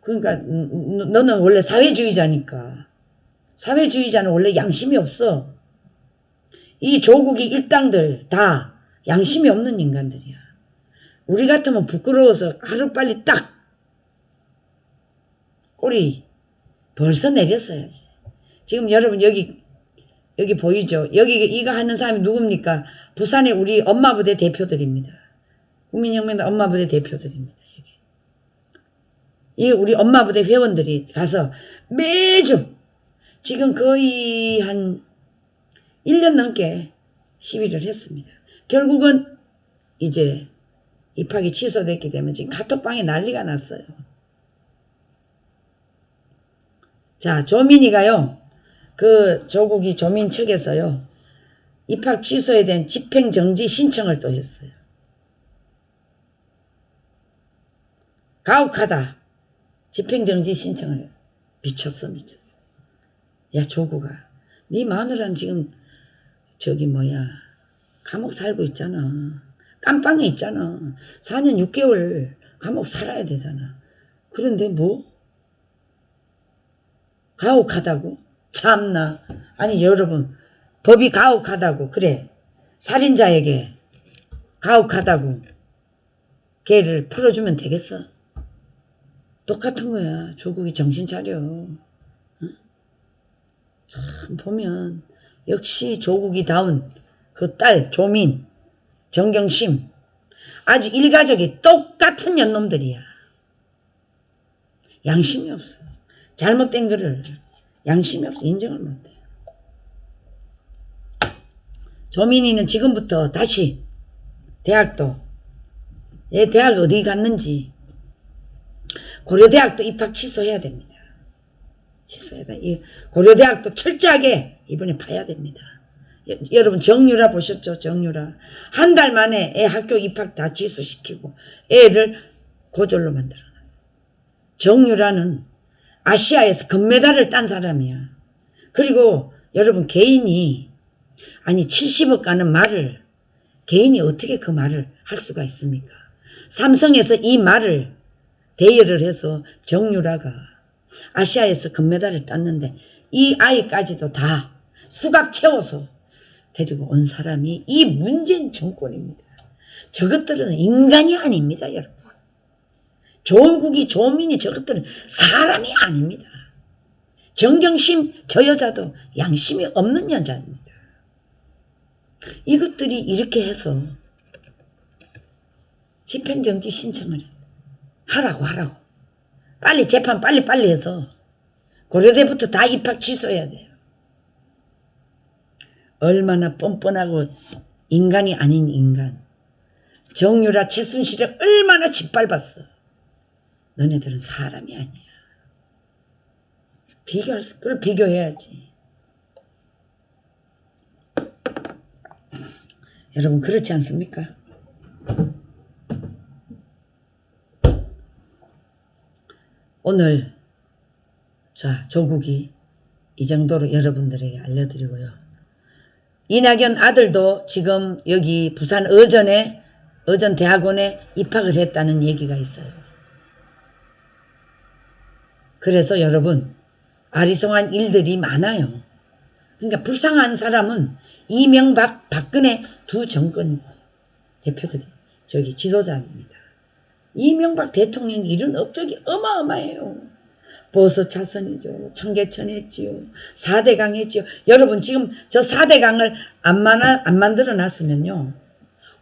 그러니까 너는 원래 사회주의자니까. 사회주의자는 원래 양심이 없어. 이 조국이 일당들 다 양심이 없는 인간들이야. 우리 같으면 부끄러워서 하루빨리 딱 꼬리 벌써 내렸어야지. 지금 여러분 여기 보이죠? 여기 이거 하는 사람이 누굽니까? 부산의 우리 엄마부대 대표들입니다. 국민혁명 엄마부대 대표들입니다. 이 우리 엄마부대 회원들이 가서 매주 지금 거의 한 1년 넘게 시위를 했습니다. 결국은 이제 입학이 취소됐기 때문에 지금 카톡방에 난리가 났어요. 자, 조민이가요. 그 조국이 조민 측에서요. 입학 취소에 대한 집행정지 신청을 또 했어요. 가혹하다. 집행정지 신청을 했어요. 미쳤어. 야, 조국아. 네 마누라는 지금 저기 감옥 살고 있잖아. 깜빵에 있잖아. 4년 6개월 감옥 살아야 되잖아. 그런데 뭐? 가혹하다고? 참나. 아니 여러분 법이 가혹하다고. 그래. 살인자에게 가혹하다고 걔를 풀어주면 되겠어? 똑같은 거야. 조국이 정신 차려. 응? 참 보면 역시 조국이다운 그 딸 조민, 정경심 아주 일가족이 똑같은 년놈들이야. 양심이 없어. 잘못된 거를 양심이 없어. 인정을 못해. 조민이는 지금부터 다시 대학도 얘 대학 어디 갔는지 고려대학도 입학 취소해야 됩니다. 취소해야 돼. 이 고려대학도 철저하게 이번에 봐야 됩니다. 여러분 정유라 보셨죠? 정유라 한 달 만에 애 학교 입학 다 취소시키고 애를 고졸로 만들어놨어. 정유라는 아시아에서 금메달을 딴 사람이야. 그리고 여러분 개인이 아니 70억 가는 말을 개인이 어떻게 그 말을 할 수가 있습니까? 삼성에서 이 말을 대여를 해서 정유라가 아시아에서 금메달을 땄는데 이 아이까지도 다 수갑 채워서 데리고 온 사람이 이 문재인 정권입니다. 저것들은 인간이 아닙니다, 여러분. 조국이 조민이 저것들은 사람이 아닙니다. 정경심 저 여자도 양심이 없는 여자입니다. 이것들이 이렇게 해서 집행정지 신청을 하라고 빨리 재판 빨리 해서 고려대부터 다 입학 취소해야 돼요. 얼마나 뻔뻔하고 인간이 아닌 인간. 정유라 최순실을 얼마나 짓밟았어. 너네들은 사람이 아니야. 그걸 비교해야지. 여러분 그렇지 않습니까? 오늘 자 조국이 이 정도로 여러분들에게 알려드리고요. 이낙연 아들도 지금 여기 부산 의전대학원에 입학을 했다는 얘기가 있어요. 그래서 여러분 아리송한 일들이 많아요. 그러니까 불쌍한 사람은 이명박, 박근혜 두 정권 대표들이 지도자입니다. 이명박 대통령 일은 업적이 어마어마해요. 보수 차선이죠. 청계천 했지요. 4대강 했지요. 여러분 지금 저 4대강을 안 만들어 놨으면요.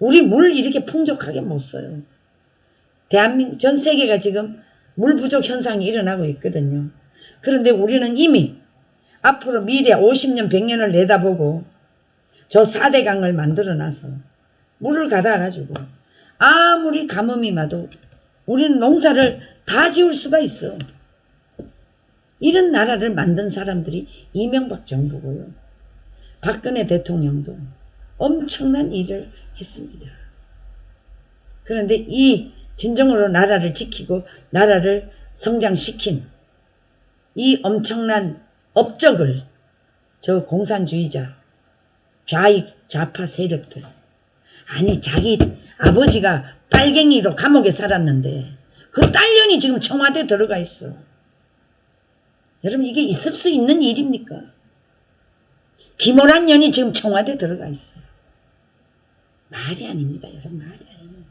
우리 물 이렇게 풍족하게 못 써요. 대한민국 전 세계가 지금 물 부족 현상이 일어나고 있거든요. 그런데 우리는 이미 앞으로 미래 50년 100년을 내다보고 저 4대강을 만들어 놔서 물을 가다 가지고 아무리 가뭄이 와도 우리는 농사를 다 지을 수가 있어. 이런 나라를 만든 사람들이 이명박 정부고요. 박근혜 대통령도 엄청난 일을 했습니다. 그런데 이 진정으로 나라를 지키고 나라를 성장시킨 이 엄청난 업적을 저 공산주의자 좌익 좌파 세력들 아니 자기 아버지가 빨갱이로 감옥에 살았는데 그 딸년이 지금 청와대에 들어가 있어. 여러분 이게 있을 수 있는 일입니까? 김호란 년이 지금 청와대에 들어가 있어요. 말이 아닙니다. 여러분 말이 아닙니다.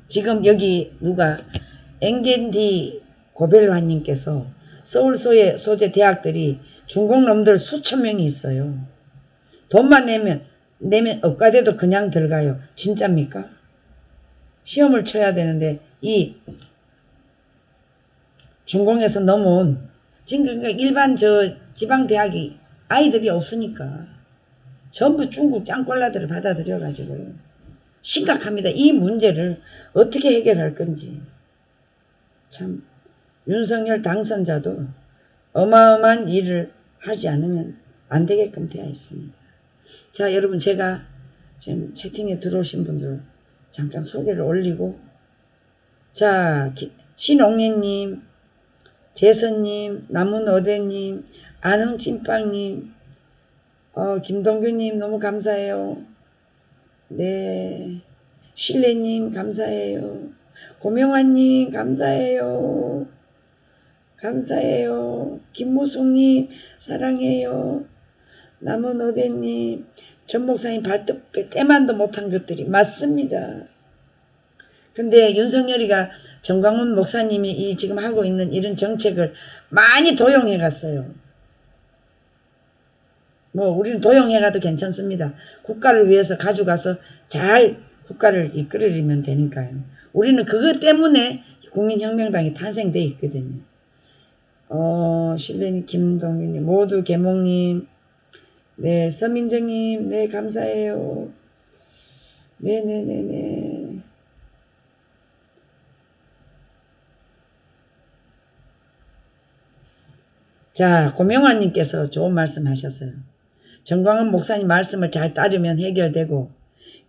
지금 여기 누가 앵겐디 고벨환님께서 서울 소재 대학들이 중국놈들 수천 명이 있어요. 돈만 내면 억가돼도 그냥 들어가요. 진짜입니까? 시험을 쳐야 되는데 이 중공에서 넘어온 지금 그러니까 일반 지방 대학이 아이들이 없으니까 전부 중국 짱꼴라들을 받아들여 가지고요. 심각합니다. 이 문제를 어떻게 해결할 건지. 참 윤석열 당선자도 어마어마한 일을 하지 않으면 안 되게끔 되어 있습니다. 자 여러분 제가 지금 채팅에 들어오신 분들 잠깐 소개를 올리고 자 신옥래님 재선님 나문어대님 안흥찐빵님 김동규님 너무 감사해요. 네 신뢰님 감사해요. 고명환님 감사해요. 감사해요. 김무숙님 사랑해요. 남은어대님 전 목사님 때만도 못한 것들이 맞습니다. 근데 윤석열이가 정광훈 목사님이 이 지금 하고 있는 이런 정책을 많이 도용해 갔어요. 뭐 우리는 도용해 가도 괜찮습니다. 국가를 위해서 가져가서 잘 국가를 이끌으면 되니까요. 우리는 그것 때문에 국민혁명당이 탄생돼 있거든요. 신뢰님 김동윤님 모두 개몽님 네 서민정님 네 감사해요. 네네네네. 자 고명환님께서 좋은 말씀 하셨어요. 정광훈 목사님 말씀을 잘 따르면 해결되고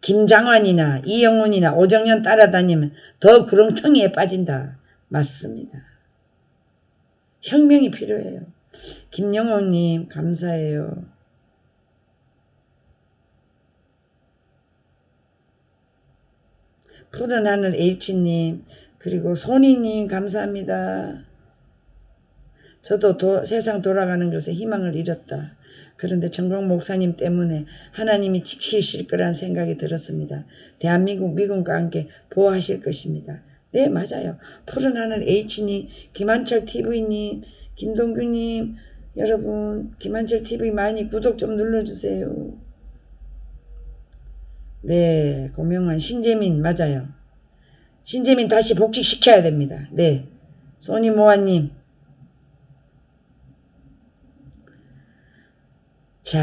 김장환이나 이영훈이나 오정연 따라다니면 더 구렁텅이에 빠진다. 맞습니다. 혁명이 필요해요. 김영호님 감사해요. 푸른 하늘 H님 그리고 손이님 감사합니다. 저도 세상 돌아가는 것에 희망을 잃었다. 그런데 정광 목사님 때문에 하나님이 지키실 거란 생각이 들었습니다. 대한민국 미군과 함께 보호하실 것입니다. 네 맞아요. 푸른 하늘 H님 김한철 TV님 김동규님 여러분 김한철 TV 많이 구독 좀 눌러주세요. 네 고명환 신재민 맞아요. 신재민 다시 복직시켜야 됩니다. 네 소니모아님 자,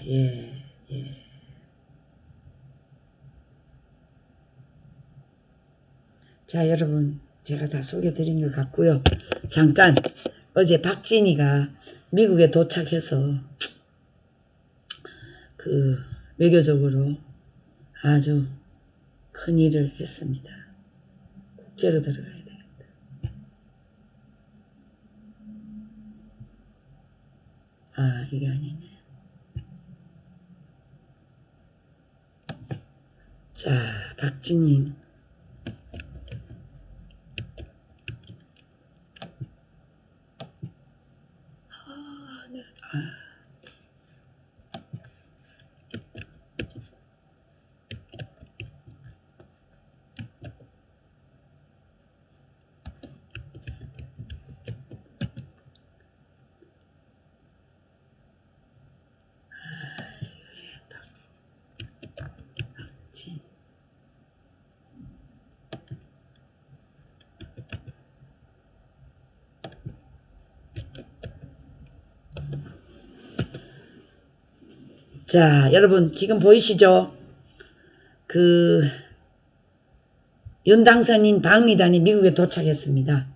예, 예. 자, 여러분, 제가 다 소개해 드린 것 같고요. 잠깐, 어제 박진희가 미국에 도착해서 그 외교적으로 아주 큰 일을 했습니다. 국제로 들어가야 되겠다. 아, 이게 아니네. 자, 박진희. 자, 여러분 지금 보이시죠? 그 윤당선인 방미단이 미국에 도착했습니다.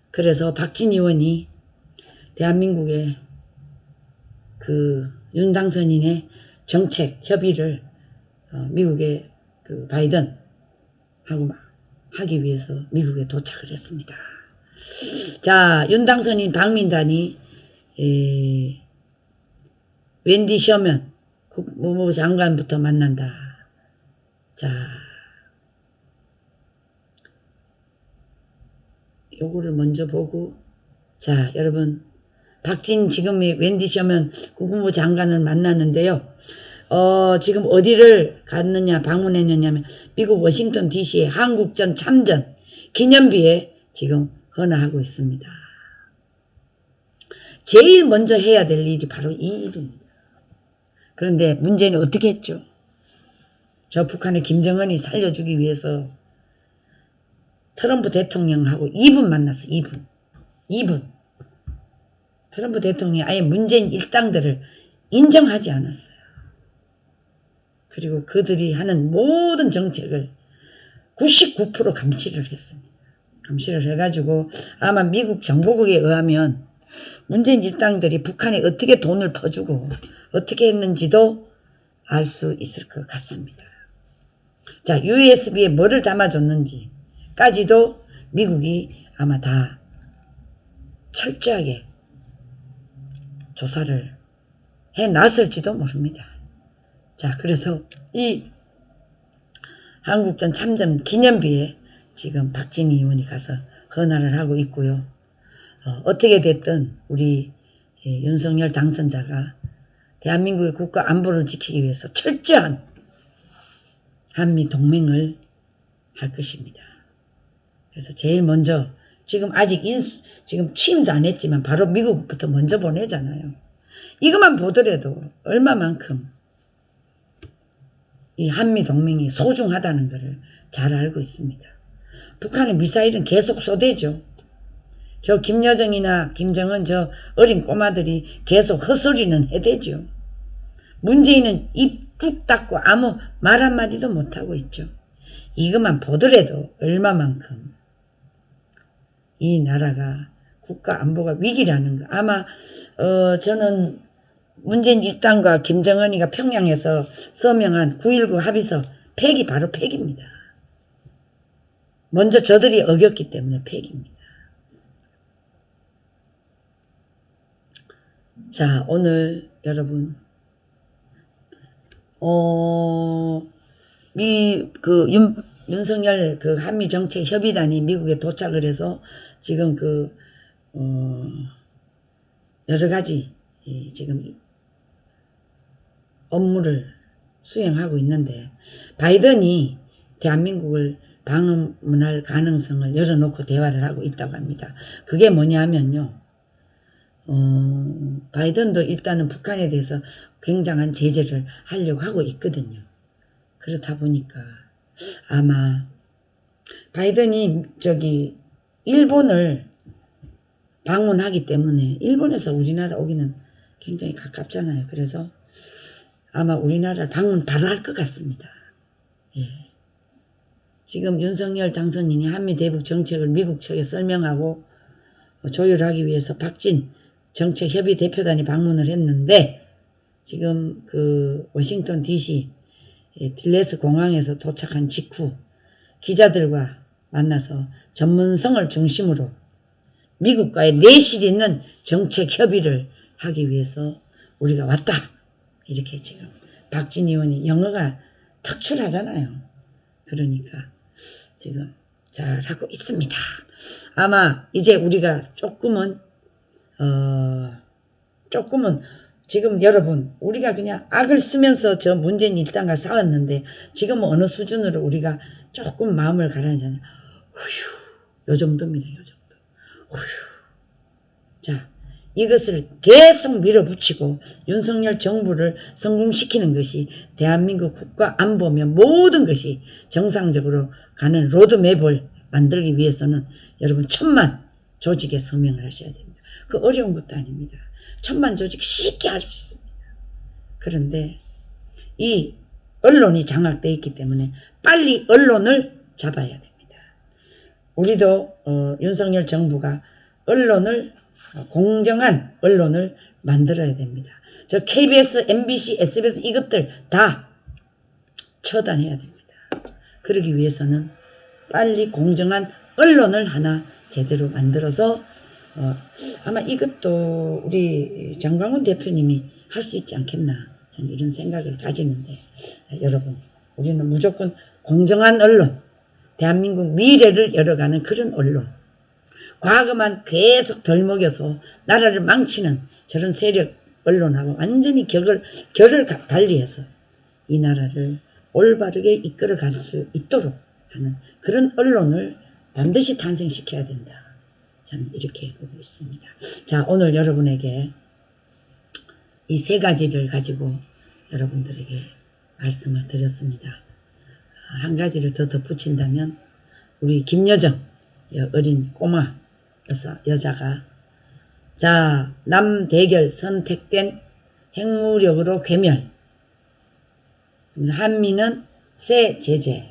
그래서 박진희 의원이 대한민국의 그 윤당선인의 정책 협의를 미국의 그 바이든하고 하기 위해서 미국에 도착을 했습니다. 자, 윤당선인 방미단이 웬디 셔먼 국무부 장관부터 만난다. 자, 요거를 먼저 보고, 자, 여러분, 지금의 웬디 셔먼 국무부 장관을 만났는데요. 지금 어디를 갔느냐, 방문했느냐면, 미국 워싱턴 DC의 한국전 참전 기념비에 지금 헌화하고 있습니다. 제일 먼저 해야 될 일이 바로 이 일입니다. 그런데 문제는 어떻게 했죠? 저 북한의 김정은이 살려주기 위해서 트럼프 대통령하고 2분 만났어. 2분. 트럼프 대통령이 아예 문재인 일당들을 인정하지 않았어요. 그리고 그들이 하는 모든 정책을 99% 감시를 했습니다. 감시를 해가지고 아마 미국 정보국에 의하면 문재인 일당들이 북한에 어떻게 돈을 퍼주고 어떻게 했는지도 알 수 있을 것 같습니다. 자, USB에 뭐를 담아줬는지까지도 미국이 아마 다 철저하게 조사를 해놨을지도 모릅니다. 자, 그래서 이 한국전 참전 기념비에 지금 박진희 의원이 가서 헌화를 하고 있고요. 어떻게 됐든 우리 윤석열 당선자가 대한민국의 국가 안보를 지키기 위해서 철저한 한미 동맹을 할 것입니다. 그래서 제일 먼저 지금 아직 지금 취임도 안 했지만 바로 미국부터 먼저 보내잖아요. 이것만 보더라도 얼마만큼 이 한미 동맹이 소중하다는 것을 잘 알고 있습니다. 북한의 미사일은 계속 쏘대죠. 저 김여정이나 김정은 저 어린 꼬마들이 계속 헛소리는 해대죠. 문재인은 입 뚝 닫고 아무 말 한마디도 못하고 있죠. 이것만 보더라도 얼마만큼 이 나라가 국가 안보가 위기라는 거. 아마 저는 문재인 일당과 김정은이가 평양에서 서명한 9.19 합의서 폐기 바로 폐기입니다. 먼저 저들이 어겼기 때문에 폐기입니다. 자, 오늘 여러분 윤석열 그 한미정책협의단이 미국에 도착을 해서 지금 여러 가지 지금 업무를 수행하고 있는데 바이든이 대한민국을 방문할 가능성을 열어놓고 대화를 하고 있다고 합니다. 그게 뭐냐면요. 바이든도 일단은 북한에 대해서 굉장한 제재를 하려고 하고 있거든요. 그렇다 보니까 아마 바이든이 일본을 방문하기 때문에 일본에서 우리나라 오기는 굉장히 가깝잖아요. 그래서 아마 우리나라를 방문 바로 할 것 같습니다. 예. 지금 윤석열 당선인이 한미대북 정책을 미국 측에 설명하고 조율하기 위해서 박진 정책협의 대표단이 방문을 했는데 지금 그 워싱턴 DC 딜레스 공항에서 도착한 직후 기자들과 만나서 전문성을 중심으로 미국과의 내실 있는 정책 협의를 하기 위해서 우리가 왔다. 이렇게 지금 박진 의원이 영어가 특출하잖아요. 그러니까 지금 잘 하고 있습니다. 아마 이제 우리가 조금은 지금 여러분 우리가 그냥 악을 쓰면서 저 문재인 일당과 싸웠는데 지금은 어느 수준으로 우리가 조금 마음을 가라앉잖아요. 후휴, 요 정도입니다. 요 정도. 후휴. 자, 이것을 계속 밀어붙이고 윤석열 정부를 성공시키는 것이 대한민국 국가 안보며 모든 것이 정상적으로 가는 로드맵을 만들기 위해서는 여러분 1000만 조직에 서명을 하셔야 됩니다. 그 어려운 것도 아닙니다. 1000만 조직 쉽게 할 수 있습니다. 그런데 이 언론이 장악되어 있기 때문에 빨리 언론을 잡아야 됩니다. 우리도 윤석열 정부가 공정한 언론을 만들어야 됩니다. 저 KBS, MBC, SBS 이것들 다 처단해야 됩니다. 그러기 위해서는 빨리 공정한 언론을 하나 제대로 만들어서 아마 이것도 우리 정광훈 대표님이 할 수 있지 않겠나 저는 이런 생각을 가지는데 여러분 우리는 무조건 공정한 언론 대한민국 미래를 열어가는 그런 언론 과거만 계속 덜먹여서 나라를 망치는 저런 세력 언론하고 완전히 결을 달리해서 이 나라를 올바르게 이끌어갈 수 있도록 하는 그런 언론을 반드시 탄생시켜야 된다. 저는 이렇게 보고 있습니다. 자, 오늘 여러분에게 이 세 가지를 가지고 여러분들에게 말씀을 드렸습니다. 한 가지를 더 덧붙인다면 우리 김여정 어린 꼬마 여자가 자 남대결 선택된 핵무력으로 괴멸 한미는 새 제재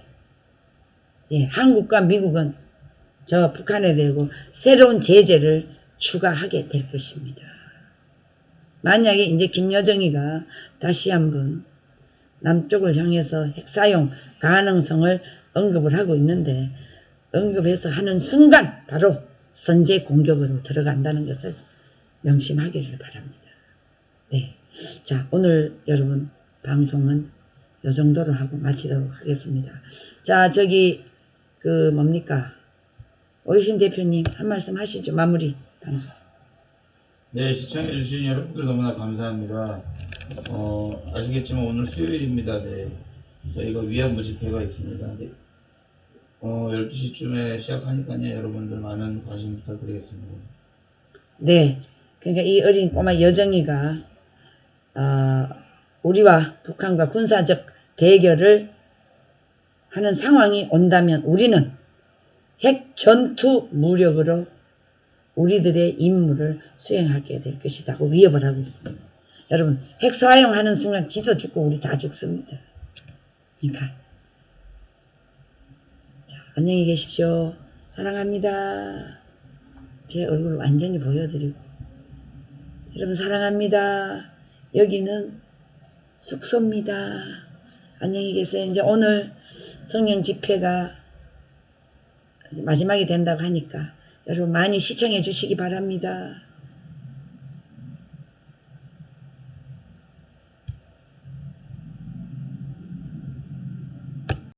한국과 미국은 저 북한에 대고 새로운 제재를 추가하게 될 것입니다. 만약에 이제 김여정이가 다시 한번 남쪽을 향해서 핵사용 가능성을 언급을 하고 있는데 언급해서 하는 순간 바로 선제 공격으로 들어간다는 것을 명심하기를 바랍니다. 네. 자, 오늘 여러분 방송은 이 정도로 하고 마치도록 하겠습니다. 자, 저기 뭡니까? 오유신 대표님 한 말씀 하시죠. 마무리 방송. 네, 시청해주신 여러분들 너무나 감사합니다. 아시겠지만 오늘 수요일입니다. 네. 저희가 위안부 집회가 있습니다. 네. 12시쯤에 시작하니까요. 여러분들 많은 관심 부탁드리겠습니다. 네. 그러니까 이 어린 꼬마 여정이가 우리와 북한과 군사적 대결을 하는 상황이 온다면 우리는 핵 전투 무력으로 우리들의 임무를 수행하게 될 것이라고 위협을 하고 있습니다. 여러분 핵 사용하는 순간 지도 죽고 우리 다 죽습니다. 그러니까 자, 안녕히 계십시오. 사랑합니다. 제 얼굴을 완전히 보여드리고 여러분 사랑합니다. 여기는 숙소입니다. 안녕히 계세요. 이제 오늘 성령 집회가 마지막이 된다고 하니까 여러분 많이 시청해 주시기 바랍니다.